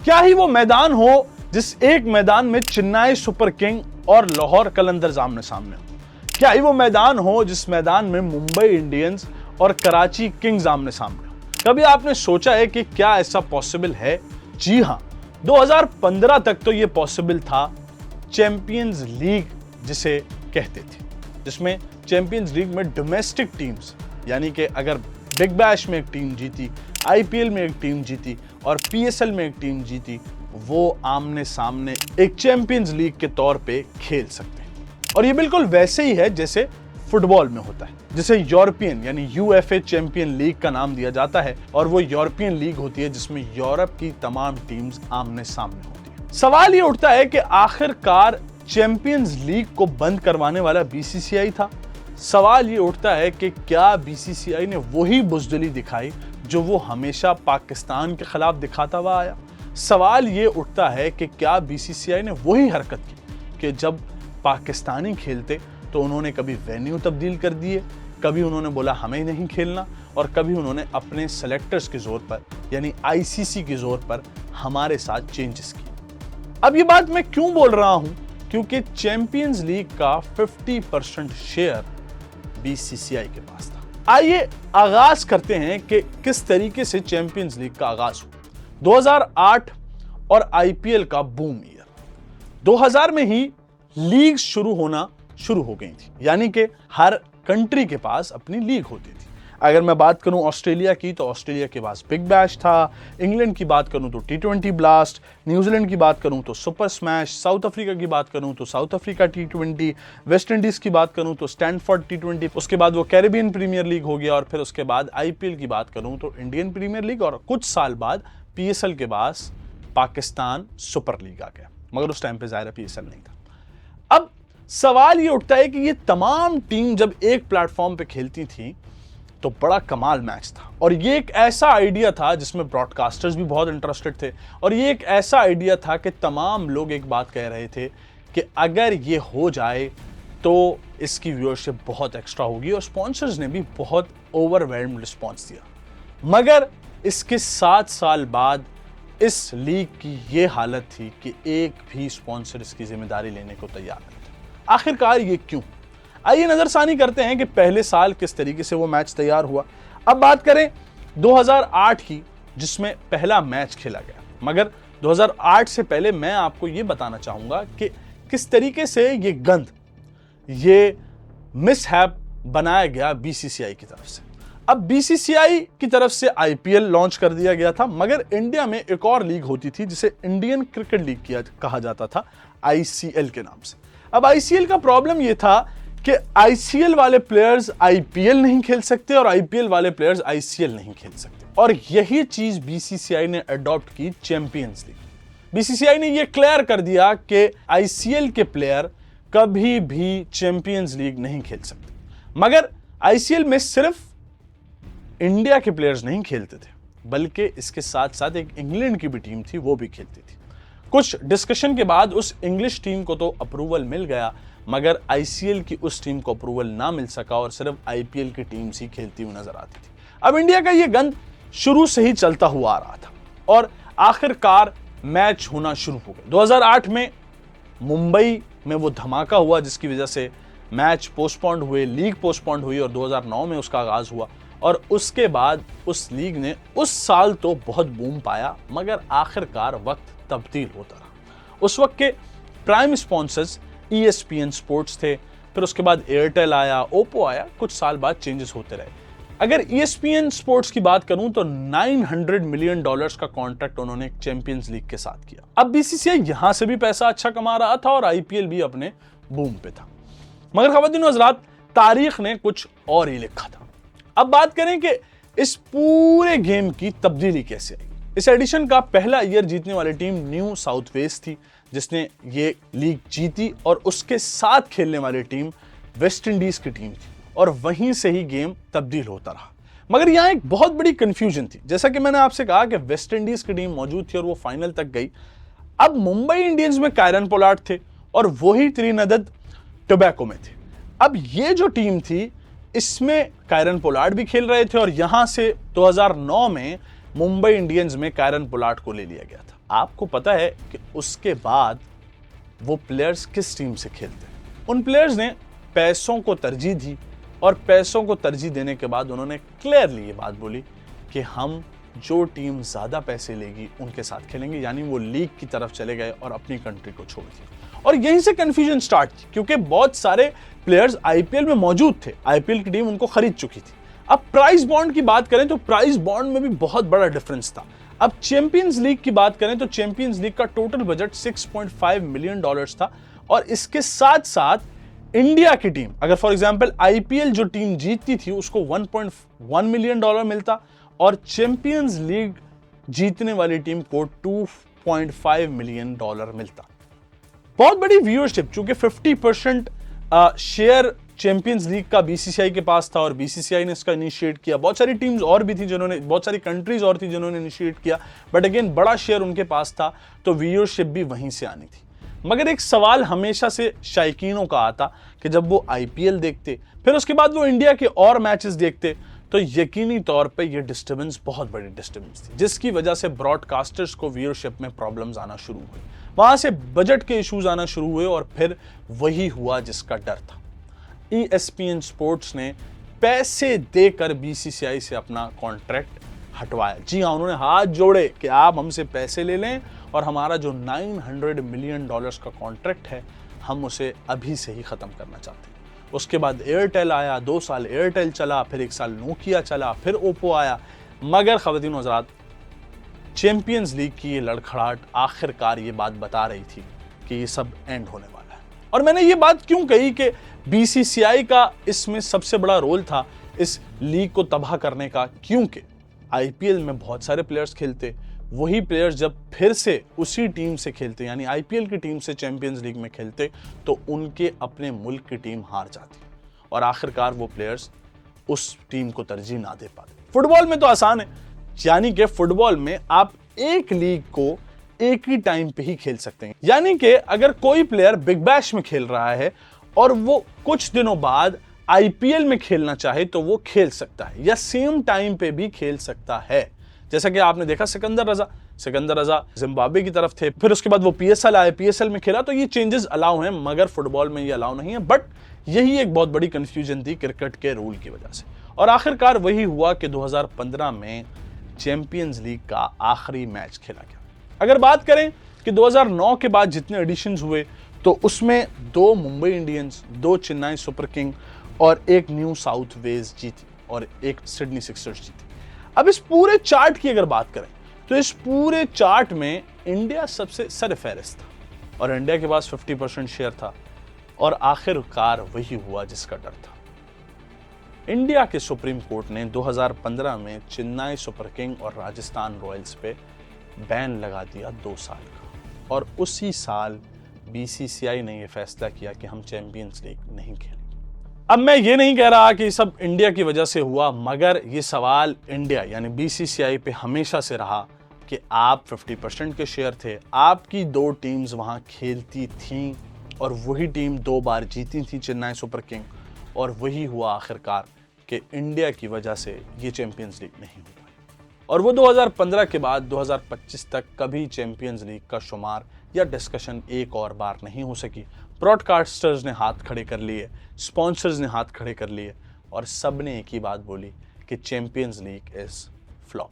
क्या ही वो मैदान हो जिस एक मैदान में चेन्नई सुपर किंग और लाहौर कलंदर्स आमने सामने हो। क्या ही वो मैदान हो जिस मैदान में मुंबई इंडियंस और कराची किंग्स आमने सामने हो। कभी आपने सोचा है कि क्या ऐसा पॉसिबल है? जी हां, 2015 तक तो ये पॉसिबल था। चैंपियंस लीग जिसे कहते थे, जिसमें चैंपियंस लीग में डोमेस्टिक टीम्स, यानी कि अगर बिग बैश में एक टीम जीती, आईपीएल में एक टीम जीती और पीएसएल में एक टीम जीती, वो आमने सामने एक चैंपियंस लीग के तौर पे खेल सकते हैं। और ये बिल्कुल वैसे ही है जैसे फुटबॉल में होता है, जिसे यूरोपियन यानी यूएफए चैंपियन लीग का नाम दिया जाता है। और वो यूरोपियन लीग होती है जिसमें यूरोप की तमाम टीम्स आमने सामने होती है। सवाल ये उठता है कि आखिरकार चैंपियंस लीग को बंद करवाने वाला बीसीसीआई था। सवाल ये उठता है कि क्या बीसीसीआई ने वही बुज़दिली दिखाई जो वो हमेशा पाकिस्तान के खिलाफ दिखाता हुआ आया। सवाल ये उठता है कि क्या बीसीसीआई ने वही हरकत की कि जब पाकिस्तानी खेलते तो उन्होंने कभी वेन्यू तब्दील कर दिए, कभी उन्होंने बोला हमें नहीं खेलना, और कभी उन्होंने अपने सेलेक्टर्स के जोर पर यानी आईसीसी के जोर पर हमारे साथ चेंजेस किए। अब ये बात मैं क्यों बोल रहा हूं? क्योंकि चैंपियंस लीग का 50% शेयर बीसीसीआई के पास था। आइए आगाज करते हैं कि किस तरीके से चैंपियंस लीग का आगाज हुआ। 2008 और आईपीएल का बूम ईयर। 2000 में ही लीग शुरू हो गई थी, यानी कि हर कंट्री के पास अपनी लीग होती थी। अगर मैं बात करूं ऑस्ट्रेलिया की, तो ऑस्ट्रेलिया के पास बिग बैश था। इंग्लैंड की बात करूं तो T20 ब्लास्ट, न्यूजीलैंड की बात करूं तो सुपर स्मैश, साउथ अफ्रीका की बात करूं तो south Africa T20, West Indies की बात करूं तो स्टैनफोर्ड T20, उसके बाद वो कैरेबियन प्रीमियर लीग हो गया, और फिर उसके बाद आईपीएल की बात करूं तो इंडियन प्रीमियर लीग, और कुछ साल बाद पीएसएल के पास पाकिस्तान सुपर लीग आ गया, मगर उस टाइम पे ज़ाहिर पीएसएल नहीं था। अब सवाल ये उठता है कि ये तमाम टीम जब एक प्लेटफॉर्म पे खेलती थी तो बड़ा कमाल मैच था, और ये एक ऐसा आइडिया था जिसमें ब्रॉडकास्टर्स भी बहुत इंटरेस्टेड थे, और ये एक ऐसा आइडिया था कि तमाम लोग एक बात कह रहे थे कि अगर ये हो जाए तो इसकी व्यूअरशिप बहुत एक्स्ट्रा होगी, और स्पॉन्सर्स ने भी बहुत ओवरवेल्म्ड रिस्पॉन्स दिया। मगर इसके 7 साल बाद इस लीग की ये हालत थी कि एक भी स्पॉन्सर इसकी जिम्मेदारी लेने को तैयार नहीं था। आखिरकार ये क्यों? आइए नजरसानी करते हैं कि पहले साल किस तरीके से वो मैच तैयार हुआ। अब बात करें 2008 की, जिसमें पहला मैच खेला गया। मगर 2008 से पहले मैं आपको ये बताना चाहूंगा कि किस तरीके से ये गंद, ये मिसहैप बनाया गया बीसीसीआई की तरफ से। अब बीसीसीआई की तरफ से आईपीएल लॉन्च कर दिया गया था, मगर इंडिया में एक और लीग होती थी जिसे इंडियन क्रिकेट लीग कहा जाता था, आईसीएल के नाम से। अब आईसीएल का प्रॉब्लम यह था कि आईसीएल वाले प्लेयर्स आईपीएल नहीं खेल सकते और आईपीएल वाले प्लेयर्स आईसीएल नहीं खेल सकते, और यही चीज बीसीसीआई ने अडॉप्ट की चैंपियंस लीग। बीसीसीआई ने यह क्लियर कर दिया कि आईसीएल के प्लेयर कभी भी चैंपियंस लीग नहीं खेल सकते। मगर आईसीएल में सिर्फ इंडिया के प्लेयर्स नहीं खेलते थे, बल्कि इसके साथ साथ एक इंग्लैंड की भी टीम थी, वो भी खेलती थी। कुछ डिस्कशन के बाद उस इंग्लिश टीम को तो अप्रूवल मिल गया, मगर आईसीएल की उस टीम को अप्रूवल ना मिल सका, और सिर्फ आईपीएल की टीम ही खेलती हुई नजर आती थी। अब इंडिया का ये गंद शुरू से ही चलता हुआ आ रहा था, और आखिरकार मैच होना शुरू हो गया। 2008 में मुंबई में वो धमाका हुआ जिसकी वजह से मैच पोस्टपोन्ड हुए, लीग पोस्टपोन्ड हुई, और 2009 में उसका आगाज हुआ। और उसके बाद उस लीग ने उस साल तो बहुत बूम पाया, मगर आखिरकार वक्त तब्दील होता रहा। उस वक्त के प्राइम स्पॉन्सर्स ESPN स्पोर्ट्स थे, फिर उसके बाद एयरटेल आया, ओप्पो आया, कुछ साल बाद चेंजेस होते रहे। अगर ESPN स्पोर्ट्स की बात करूं तो $900 मिलियन का कॉन्ट्रैक्ट उन्होंने चैंपियंस लीग के साथ किया। अब बीसीसीआई यहां से भी पैसा अच्छा कमा रहा था और आईपीएल भी अपने बूम पे था। मगर ख़वातीन व हज़रात, तारीख ने कुछ और ही लिखा था। अब बात करें कि इस पूरे गेम की तब्दीली कैसे आई। इस एडिशन का पहला ईयर जीतने वाली टीम न्यू साउथ वेल्स थी, जिसने ये लीग जीती, और उसके साथ खेलने वाली टीम वेस्ट इंडीज की टीम थी, और वहीं से ही गेम तब्दील होता रहा। मगर यहाँ एक बहुत बड़ी कंफ्यूजन थी। जैसा कि मैंने आपसे कहा कि वेस्ट इंडीज की टीम मौजूद थी और वो फाइनल तक गई। अब मुंबई इंडियंस में कायरन पोलार्ड थे, और वही त्रिनिदाद टोबैगो में थे। अब ये जो टीम थी, इसमें कायरन पोलार्ड भी खेल रहे थे, और यहां से 2009 में मुंबई इंडियंस में कायरन पोलार्ड को ले लिया गया था। आपको पता है कि उसके बाद वो प्लेयर्स किस टीम से खेलते हैं। उन प्लेयर्स ने पैसों को तरजीह दी और पैसों को तरजीह देने के बाद उन्होंने क्लियरली ये बात बोली कि हम जो टीम ज़्यादा पैसे लेगी उनके साथ खेलेंगे, यानी वो लीग की तरफ चले गए और अपनी कंट्री को छोड़ दिया। और यहीं से कंफ्यूजन स्टार्ट की, क्योंकि बहुत सारे प्लेयर्स आईपीएल में मौजूद थे, आईपीएल की टीम उनको खरीद चुकी थी। अब प्राइस बॉन्ड की बात करें तो प्राइस बॉन्ड में भी बहुत बड़ा डिफरेंस था। अब चैंपियंस लीग की बात करें तो चैंपियंस लीग का टोटल बजट $6.5 मिलियन था, और इसके साथ साथ इंडिया की टीम, अगर फॉर एग्जांपल आईपीएल जो टीम जीतती थी उसको $1.1 मिलियन मिलता, और चैंपियंस लीग जीतने वाली टीम को $2.5 मिलियन मिलता। बहुत बड़ी व्यूअरशिप, चूंकि 50% शेयर चैंपियंस लीग का बीसीसीआई के पास था और बीसीसीआई ने इसका इनिशिएट किया। बहुत सारी टीम्स और भी थी जिन्होंने, बहुत सारी कंट्रीज और थी जिन्होंने इनिशिएट किया, बट अगेन बड़ा शेयर उनके पास था, तो व्यूअरशिप भी वहीं से आनी थी। मगर एक सवाल हमेशा से शायकीनों का आता कि जब वो आईपीएल देखते, फिर उसके बाद वो इंडिया के और मैचेस देखते, तो यकीनी तौर पे ये डिस्टर्बेंस बहुत बड़ी डिस्टर्बेंस थी, जिसकी वजह से ब्रॉडकास्टर्स को व्यूअरशिप में प्रॉब्लम्स आना शुरू हुए, वहां से बजट के इश्यूज आना शुरू हुए, और फिर वही हुआ जिसका डर था। ESPN स्पोर्ट्स ने पैसे देकर बीसीसीआई से अपना कॉन्ट्रैक्ट हटवाया। जी हाँ, उन्होंने हाथ जोड़े कि आप हमसे पैसे ले लें और हमारा जो $900 मिलियन का कॉन्ट्रैक्ट है हम उसे अभी से ही खत्म करना चाहते हैं। उसके बाद एयरटेल आया, 2 साल एयरटेल चला, फिर 1 साल नोकिया चला, फिर ओप्पो आया। मगर ख़वातीन और हज़रात, चैंपियंस लीग की ये लड़खड़ाहट आखिरकार ये बात बता रही थी कि ये सब एंड होने वाला है। और मैंने ये बात क्यों कही कि बीसीसीआई का इसमें सबसे बड़ा रोल था इस लीग को तबाह करने का, क्योंकि आईपीएल में बहुत सारे प्लेयर्स खेलते, वही प्लेयर्स जब फिर से उसी टीम से खेलते, यानी आईपीएल की टीम से चैंपियंस लीग में खेलते, तो उनके अपने मुल्क की टीम हार जाती और आखिरकार वो प्लेयर्स उस टीम को तरजीह ना दे पाते। फुटबॉल में तो आसान है, यानी कि फुटबॉल में आप एक लीग को एक ही टाइम पे ही खेल सकते हैं। यानी कि अगर कोई प्लेयर बिग बैश में खेल रहा है और वो कुछ दिनों बाद आईपीएल में खेलना चाहे तो वो खेल सकता है, या सेम टाइम पे भी खेल सकता है। जैसा कि आपने देखा सिकंदर रजा जिम्बाब्वे की तरफ थे, फिर उसके बाद वो पीएसएल आए, पीएसएल में खेला, तो ये चेंजेस अलाउ हैं, मगर फुटबॉल में ये अलाउ नहीं है। बट यही एक बहुत बड़ी कंफ्यूजन थी क्रिकेट के रूल की वजह से, और आखिरकार वही हुआ कि 2015 में चैंपियंस लीग का आखिरी मैच खेला गया। अगर बात करें कि 2009 के बाद जितने एडिशंस हुए, तो उसमें 2 Mumbai Indians, 2 Chennai super king और 1 न्यू साउथ वेल्स जीती और 1 सिडनी सिक्सर्स जीती। अब इस पूरे चार्ट की अगर बात करें तो इस पूरे चार्ट में इंडिया सबसे सरफहरिस्त था, और इंडिया के पास 50% शेयर था, और आखिरकार वही हुआ जिसका डर था। इंडिया के सुप्रीम कोर्ट ने 2015 में चेन्नई सुपर किंग और राजस्थान रॉयल्स पे बैन लगा दिया 2 साल का, और उसी साल बीसीसीआई ने यह फैसला किया कि हम चैंपियंस लीग नहीं खेलेंगे। अब मैं ये नहीं कह रहा कि सब इंडिया की वजह से हुआ, मगर ये सवाल इंडिया यानी बीसीसीआई पे हमेशा से रहा कि आप 50% के शेयर थे, आपकी 2 टीम्स वहां खेलती थीं, और वही टीम 2 बार जीती थी, चेन्नई सुपर किंग, और वही हुआ आखिरकार कि इंडिया की वजह से ये चैंपियंस लीग नहीं हुआ। और वो 2015 के बाद 2025 तक कभी चैंपियंस लीग का शुमार या डिस्कशन एक और बार नहीं हो सकी। ब्रॉडकास्टर्स ने हाथ खड़े कर लिए, स्पॉन्सर्स ने हाथ खड़े कर लिए, और सब ने एक ही बात बोली कि चैंपियंस लीग इज फ्लॉप।